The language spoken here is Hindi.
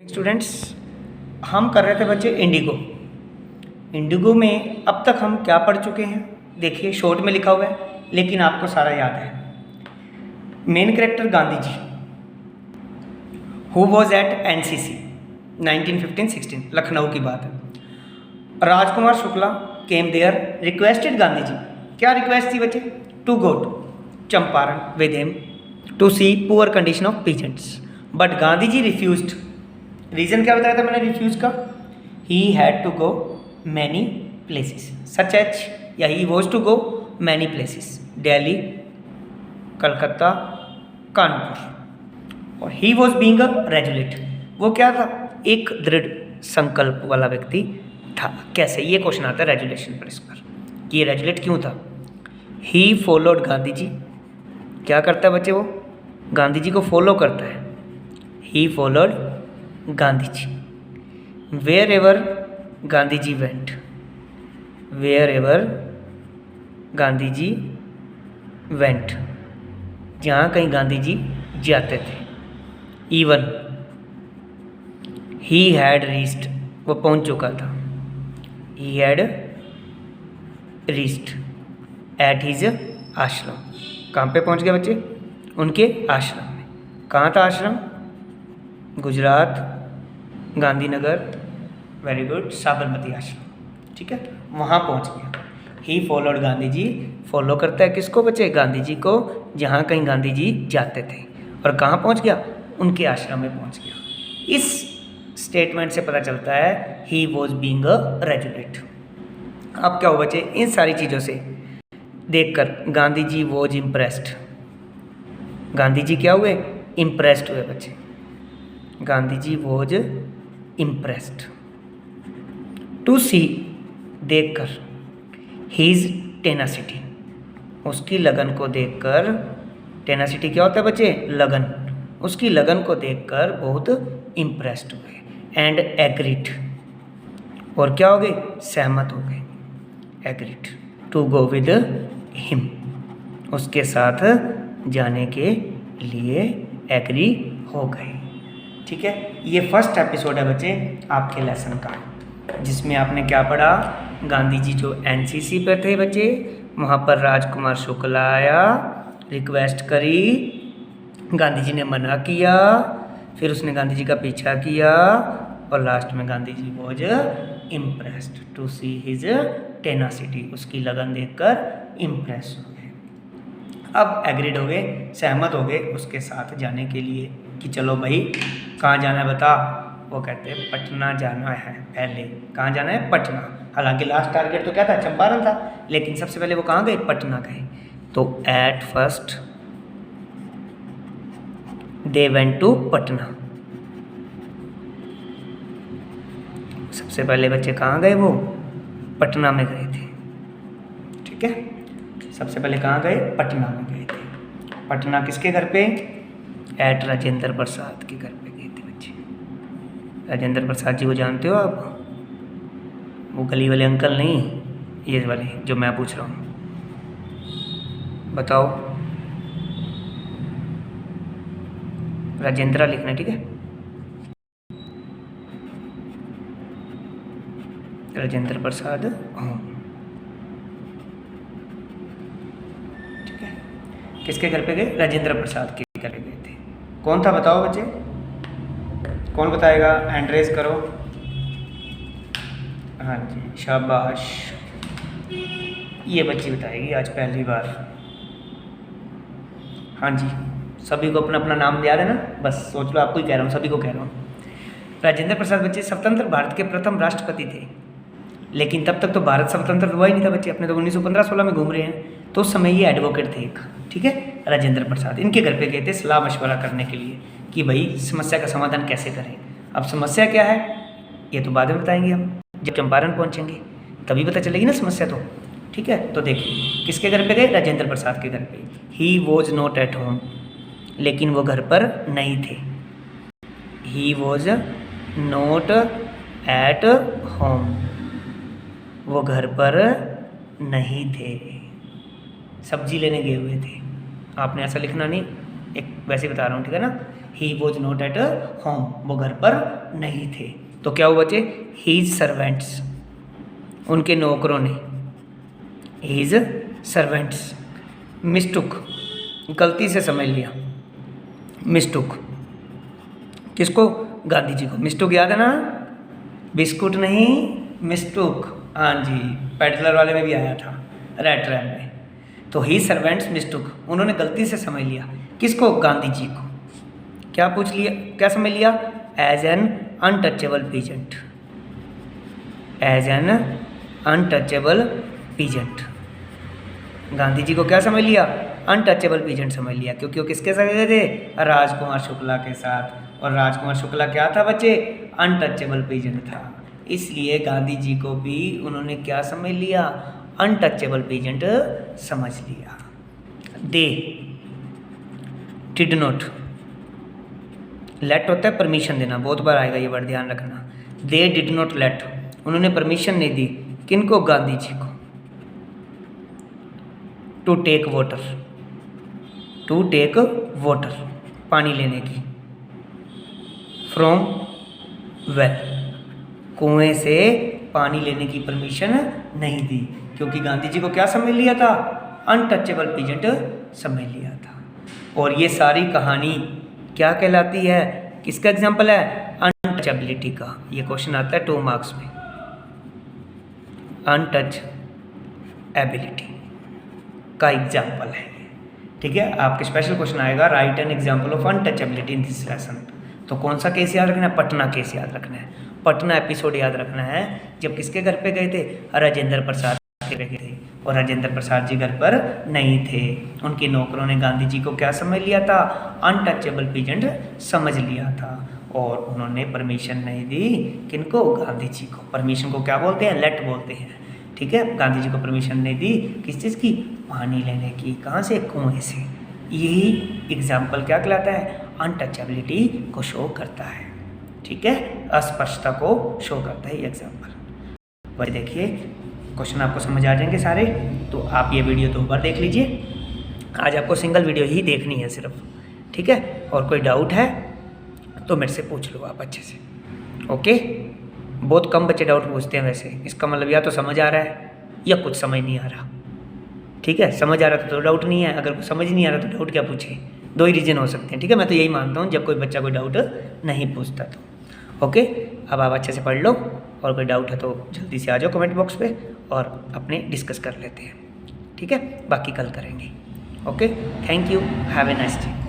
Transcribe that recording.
स्टूडेंट्स, हम कर रहे थे बच्चे इंडिगो। इंडिगो में अब तक हम क्या पढ़ चुके हैं, देखिए शॉर्ट में लिखा हुआ है लेकिन आपको सारा याद है। Main character Gandhi ji, who was at NCC 1915-16, Lucknow की बात है। Rajkumar Shukla came there, requested Gandhi ji, क्या रिक्वेस्ट थी बच्चे? To go to Champaran with him to see poor condition of peasants, but Gandhi ji refused. Reason क्या बताया था मैंने रिफ्यूज का? He had to go many places such H, या he was to go many places, Delhi, Calcutta, Kanpur. और ही वॉज बीइंग अ रेजुलेट, वो क्या था? एक दृढ़ संकल्प वाला व्यक्ति था। कैसे? ये क्वेश्चन आता है रेजुलेशन पर इस पर कि ये रेजुलेट क्यों था। ही फॉलोड गांधी जी, क्या करता है बच्चे? वो गांधी जी को फॉलो करता है। He followed Gandhi ji wherever Gandhi ji went, wherever Gandhi ji went, जहाँ कहीं गांधी जी जाते थे। इवन ही हैड रीच्ड, वो पहुँच चुका था। He had reached at his आश्रम, कहाँ पे पहुँच गया बच्चे? उनके आश्रम में। कहाँ था आश्रम? गुजरात, गांधीनगर, वेरी गुड, साबरमती आश्रम, ठीक है, वहाँ पहुँच गया। He followed Gandhi ji, follow करता है किसको बच्चे? गांधी जी को, जहाँ कहीं गांधी जी जाते थे। और कहाँ पहुँच गया? उनके आश्रम में पहुँच गया। इस स्टेटमेंट से पता चलता है ही वॉज बीइंग अ रेजुलेट। अब क्या हो बच्चे? इन सारी चीज़ों से देखकर गांधी जी वॉज इम्प्रेस्ड, गांधी जी क्या हुए? इम्प्रेस्ड हुए बच्चे। Gandhi ji was impressed to सी, देखकर, हीज टेनासिटी, उसकी लगन को देखकर। टेनासिटी क्या होता है बच्चे? लगन। उसकी लगन को देखकर बहुत इम्प्रेस्ड हुए। एंड एग्रीड, और क्या हो गए? सहमत हो गए। Agreed to go with him, उसके साथ जाने के लिए एग्री हो गए। ठीक है, ये फर्स्ट एपिसोड है बच्चे आपके लेसन का, जिसमें आपने क्या पढ़ा? गांधी जी जो एनसीसी पे थे बच्चे, वहाँ पर राजकुमार शुक्ला आया, रिक्वेस्ट करी, गांधी जी ने मना किया, फिर उसने गांधी जी का पीछा किया और लास्ट में Gandhi ji was impressed to see his tenacity, उसकी लगन देखकर इम्प्रेस हो गए। अब एग्रीड हो गए, सहमत हो गए उसके साथ जाने के लिए कि चलो भाई कहाँ जाना है बता। वो कहते हैं पटना जाना है पहले। कहाँ जाना है? पटना। हालांकि लास्ट टारगेट तो क्या था? चंपारण था, लेकिन सबसे पहले वो कहाँ गए? पटना गए। तो at first they went to Patna. सबसे पहले बच्चे कहाँ गए? वो पटना में गए थे। ठीक है, सबसे पहले कहाँ गए? पटना में गए थे। पटना किसके घर पे? एट राजेंद्र प्रसाद के घर पे गए थे बच्चे। राजेंद्र प्रसाद जी को जानते हो आप? वो गली वाले अंकल नहीं, ये वाले जो मैं पूछ रहा हूँ, बताओ। राजेंद्र लिखना है, ठीक है? राजेंद्र प्रसाद, हाँ, ठीक है। किसके घर पे गए? राजेंद्र प्रसाद के घर पे गए थे। कौन था बताओ बच्चे? कौन बताएगा? हैंड रेज करो। हाँ जी, शाबाश, ये बच्ची बताएगी आज पहली बार। हाँ जी, सभी को अपना अपना नाम याद है ना? बस सोच लो, आपको ही कह रहा हूँ, सभी को कह रहा हूँ। राजेंद्र प्रसाद बच्चे स्वतंत्र भारत के प्रथम राष्ट्रपति थे, लेकिन तब तक तो भारत स्वतंत्र हुआ ही नहीं था बच्चे। अपने तो 1915-16 में घूम रहे हैं, तो उस समय ये एडवोकेट थे एक, ठीक है, राजेंद्र प्रसाद। इनके घर पे गए थे सलाह मशवरा करने के लिए कि भाई समस्या का समाधान कैसे करें। अब समस्या क्या है ये तो बाद में बताएंगे हम, जब चंपारण पहुंचेंगे तभी पता चलेगी ना समस्या तो। ठीक है, तो देखिए किसके घर पे गए? राजेंद्र प्रसाद के घर पे। He was not at home, लेकिन वो घर पर नहीं थे। He was not at home, वो घर पर नहीं थे, सब्जी लेने गए हुए थे। आपने ऐसा लिखना नहीं, एक वैसे बता रहा हूँ, ठीक है ना? He was not at home, वो घर पर नहीं थे। तो क्या हुआ बच्चे, हीज सर्वेंट्स, उनके नौकरों ने, हीज सर्वेंट्स मिस्टुक, गलती से समझ लिया, मिस्टुक किसको, गांधी जी को। मिस्टुक याद है ना, बिस्कुट नहीं मिस्टुक, हाँ जी, पेडलर वाले में भी आया था, रेड ट्रैप में। तो ही सर्वेंट्स मिस्टुक, उन्होंने गलती से समझ लिया, किसको, गांधी जी को। क्या पूछ लिया, क्या समझ लिया, as an untouchable peasant, as an untouchable peasant. Gandhi ji को क्या समझ लिया, अनटचेबल पीजेंट समझ लिया, क्योंकि वो किसके साथ गए थे, राजकुमार शुक्ला के साथ। और राजकुमार शुक्ला क्या था बच्चे, अनटचेबल पीजेंट था, इसलिए गांधी जी को भी उन्होंने क्या समझ लिया, अनटचेबल पीजेंट समझ लिया। दे डिड नॉट, लेट होता है परमिशन देना, बहुत बार आएगा ये वर्ड, ध्यान रखना। दे डिड नॉट लेट, उन्होंने परमिशन नहीं दी, किनको, गांधी जी को, to take water, to take water, पानी लेने की, फ्रॉम वेल, कुएं से पानी लेने की परमिशन नहीं दी, क्योंकि गांधी जी को क्या समझ लिया था, अनटचेबल पीजेंट समझ लिया था। और ये सारी कहानी क्या कहलाती है, किसका एग्जाम्पल है, अनटचेबिलिटी का। ये क्वेश्चन आता है 2 मार्क्स में, अनटच एबिलिटी का एग्जाम्पल है, ठीक है। आपके स्पेशल क्वेश्चन आएगा, right an example of untouchability in this lesson. तो कौन सा केस याद रखना है, पटना केस याद रखना है, पटना एपिसोड याद रखना है, जब किसके घर पे गए थे, राजेंद्र प्रसाद के गए थे, और राजेंद्र प्रसाद जी घर पर नहीं थे। उनके नौकरों ने गांधी जी को क्या समझ लिया था, अनटचेबल पीजेंट समझ लिया था, और उन्होंने परमिशन नहीं दी, किनको, गांधी जी को। परमिशन को क्या बोलते हैं, लेट बोलते हैं, ठीक है। गांधी जी को परमिशन नहीं दी, किस चीज़ की, पानी लेने की, कहाँ से, कुएं से। यही एग्जाम्पल क्या कहलाता है, अनटचेबिलिटी को शो करता है, ठीक है, अस्पष्टता को शो करता है ये एग्जाम्पल। वही देखिए क्वेश्चन आपको समझ आ जाएंगे सारे, तो आप ये वीडियो 2 बार देख लीजिए। आज आपको सिंगल वीडियो ही देखनी है सिर्फ, ठीक है। और कोई डाउट है तो मेरे से पूछ लो आप अच्छे से, ओके। बहुत कम बच्चे डाउट पूछते हैं वैसे, इसका मतलब या तो समझ आ रहा है या कुछ समझ नहीं आ रहा, ठीक है। समझ आ रहा था तो डाउट नहीं है, अगर समझ नहीं आ रहा तो डाउट क्या पूछे, 2 ही रीजन हो सकते हैं, ठीक है। मैं तो यही मानता हूँ जब कोई बच्चा कोई डाउट नहीं पूछता तो, ओके। अब आप अच्छे से पढ़ लो, और कोई डाउट है तो जल्दी से आ जाओ कमेंट बॉक्स पे और अपने डिस्कस कर लेते हैं, ठीक है। बाकी कल करेंगे, okay. Thank you, have a nice day.